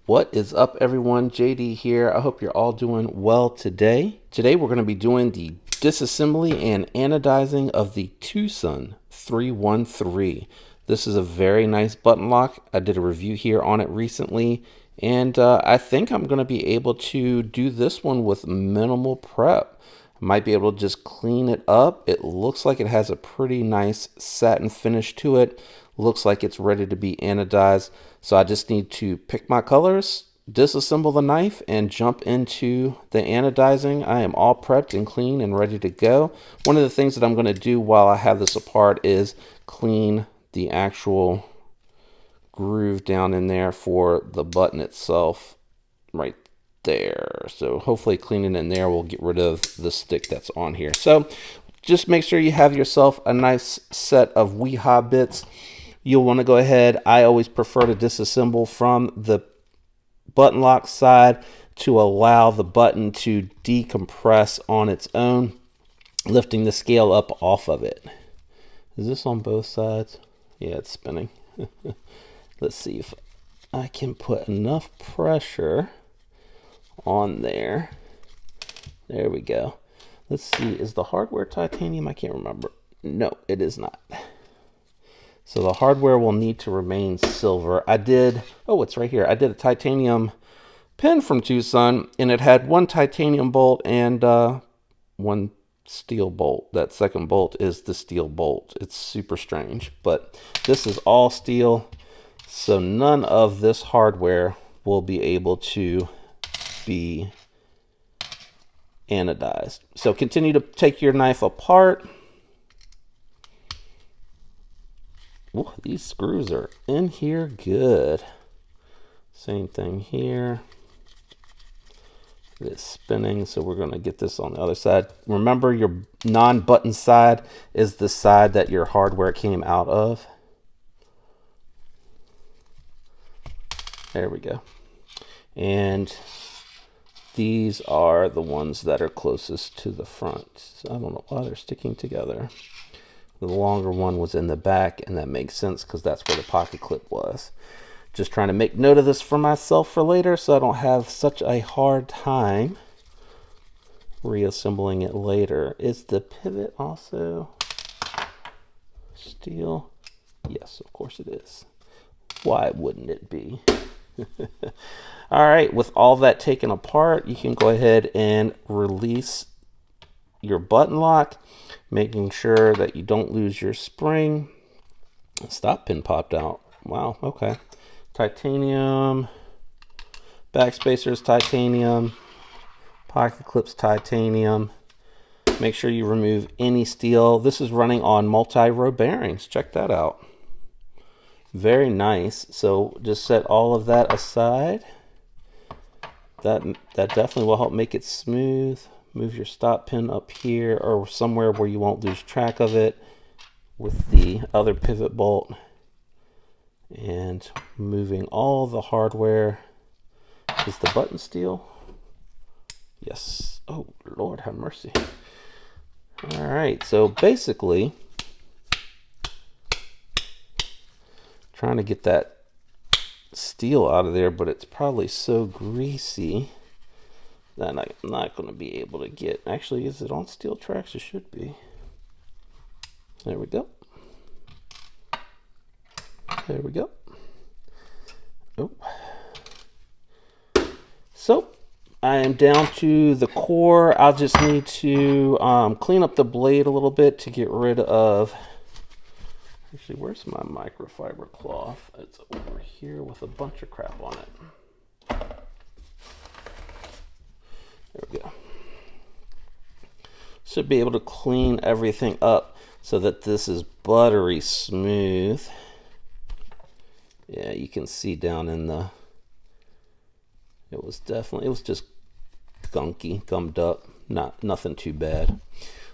What is up, everyone? JD here. I hope you're all doing well today. Today we're going to be doing the disassembly and anodizing of the TWOSUN TS313. This is a very nice button lock. I did a review here on it recently, and I think I'm going to be able to do this one with minimal prep. I might be able to just clean it up. It looks like it has a pretty nice satin finish to it. Looks like it's ready to be anodized. So I just need to pick my colors, disassemble the knife, and jump into the anodizing. I am all prepped and clean and ready to go. One of the things that I'm going to do while I have this apart is clean the actual groove down in there for the button itself right there. So hopefully cleaning in there will get rid of the stick that's on here. So just make sure you have yourself a nice set of WeHa bits. You'll want to go ahead. I always prefer to disassemble from the button lock side to allow the button to decompress on its own, lifting the scale up off of it. Is this on both sides? Yeah, it's spinning. Let's see if I can put enough pressure on there. There we go. Let's see, is the hardware titanium? I can't remember. No, it is not. So the hardware will need to remain silver. Oh, it's right here. I did a titanium pin from TwoSun, and it had one titanium bolt and one steel bolt. That second bolt is the steel bolt. It's super strange, but this is all steel, so none of this hardware will be able to be anodized. So continue to take your knife apart. Ooh, these screws are in here good. Same thing here. It's spinning, so we're going to get this on the other side. Remember, your non-button side is the side that your hardware came out of. There we go. And these are the ones that are closest to the front. So I don't know why they're sticking together. The longer one was in the back, and that makes sense because that's where the pocket clip was. Just trying to make note of this for myself for later so I don't have such a hard time reassembling it later. Is the pivot also steel? Yes, of course it is. Why wouldn't it be? All right, with all that taken apart, you can go ahead and release your button lock, making sure that you don't lose your spring. Stop pin popped out. Wow, okay. Titanium, backspacers titanium, pocket clips titanium. Make sure you remove any steel. This is running on multi-row bearings. Check that out. Very nice. So just set all of that aside. That definitely will help make it smooth. Move your stop pin up here or somewhere where you won't lose track of it with the other pivot bolt. And moving all the hardware. Is the button steel? Yes. Oh, Lord have mercy. All right, so basically, trying to get that steel out of there, but it's probably so greasy that I'm not going to be able to get. Actually, is it on steel tracks? It should be. There we go. There we go. Oh. So I am down to the core. I'll just need to clean up the blade a little bit to get rid of. Actually, where's my microfiber cloth? It's over here with a bunch of crap on it. There we go. Should be able to clean everything up so that this is buttery smooth. Yeah, you can see down in the, it was just gunky, gummed up, nothing too bad.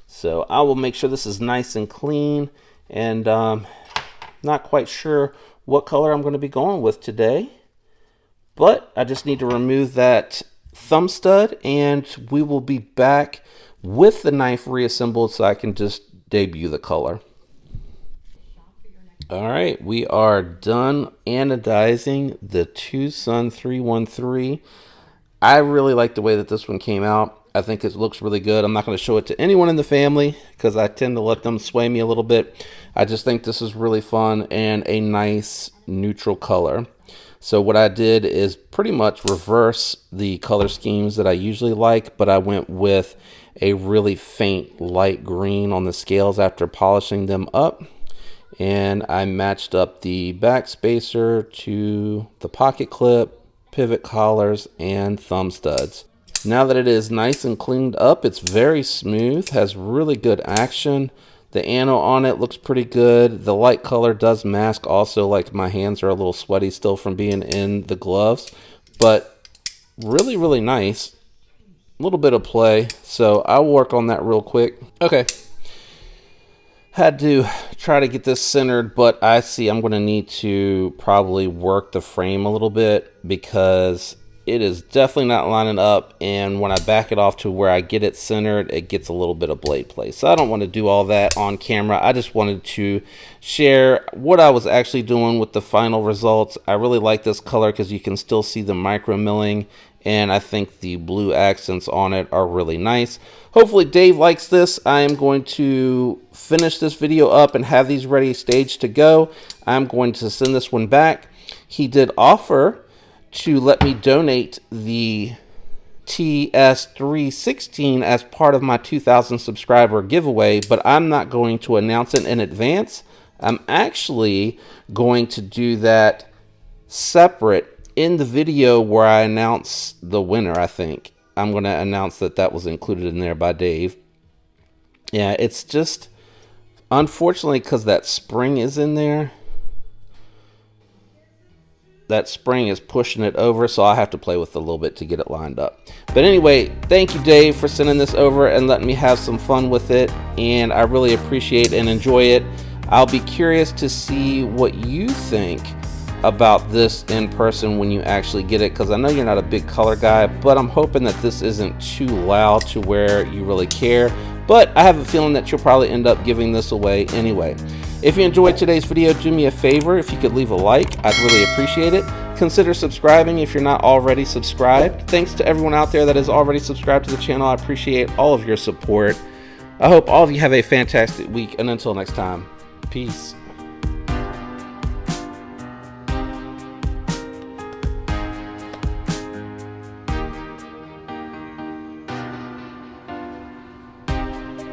So I will make sure this is nice and clean, and not quite sure what color I'm going to be going with today, but I just need to remove that thumb stud, and we will be back with the knife reassembled so I can just debut the color. All right, we are done anodizing the TWOSUN 313. I really like the way that this one came out. I think it looks really good. I'm not going to show it to anyone in the family because I tend to let them sway me a little bit. I just think this is really fun and a nice neutral color. So what I did is pretty much reverse the color schemes that I usually like, but I went with a really faint light green on the scales after polishing them up. And I matched up the back spacer to the pocket clip, pivot collars, and thumb studs. Now that it is nice and cleaned up, it's very smooth, has really good action. The ano on it looks pretty good. The light color does mask also, like my hands are a little sweaty still from being in the gloves, but really, really nice. A little bit of play, so I'll work on that real quick. Okay. Had to try to get this centered, but I see I'm going to need to probably work the frame a little bit because it is definitely not lining up, and when I back it off to where I get it centered, it gets a little bit of blade play. So I don't want to do all that on camera. I just wanted to share what I was actually doing with the final results. I really like this color because you can still see the micro milling, and I think the blue accents on it are really nice. Hopefully Dave likes this. I am going to finish this video up and have these ready staged to go. I'm going to send this one back. He did offer to let me donate the TS313 as part of my 2,000 subscriber giveaway, but I'm not going to announce it in advance. I'm actually going to do that separate in the video where I announce the winner. I think I'm going to announce that that was included in there by Dave. Yeah, it's just unfortunately because that spring is in there. That spring is pushing it over, so I have to play with it a little bit to get it lined up. But anyway, thank you, Dave, for sending this over and letting me have some fun with it, and I really appreciate and enjoy it. I'll be curious to see what you think about this in person when you actually get it, because I know you're not a big color guy, but I'm hoping that this isn't too loud to where you really care. But I have a feeling that you'll probably end up giving this away anyway. If you enjoyed today's video, do me a favor. If you could leave a like, I'd really appreciate it. Consider subscribing if you're not already subscribed. Thanks to everyone out there that is already subscribed to the channel. I appreciate all of your support. I hope all of you have a fantastic week, and until next time, peace.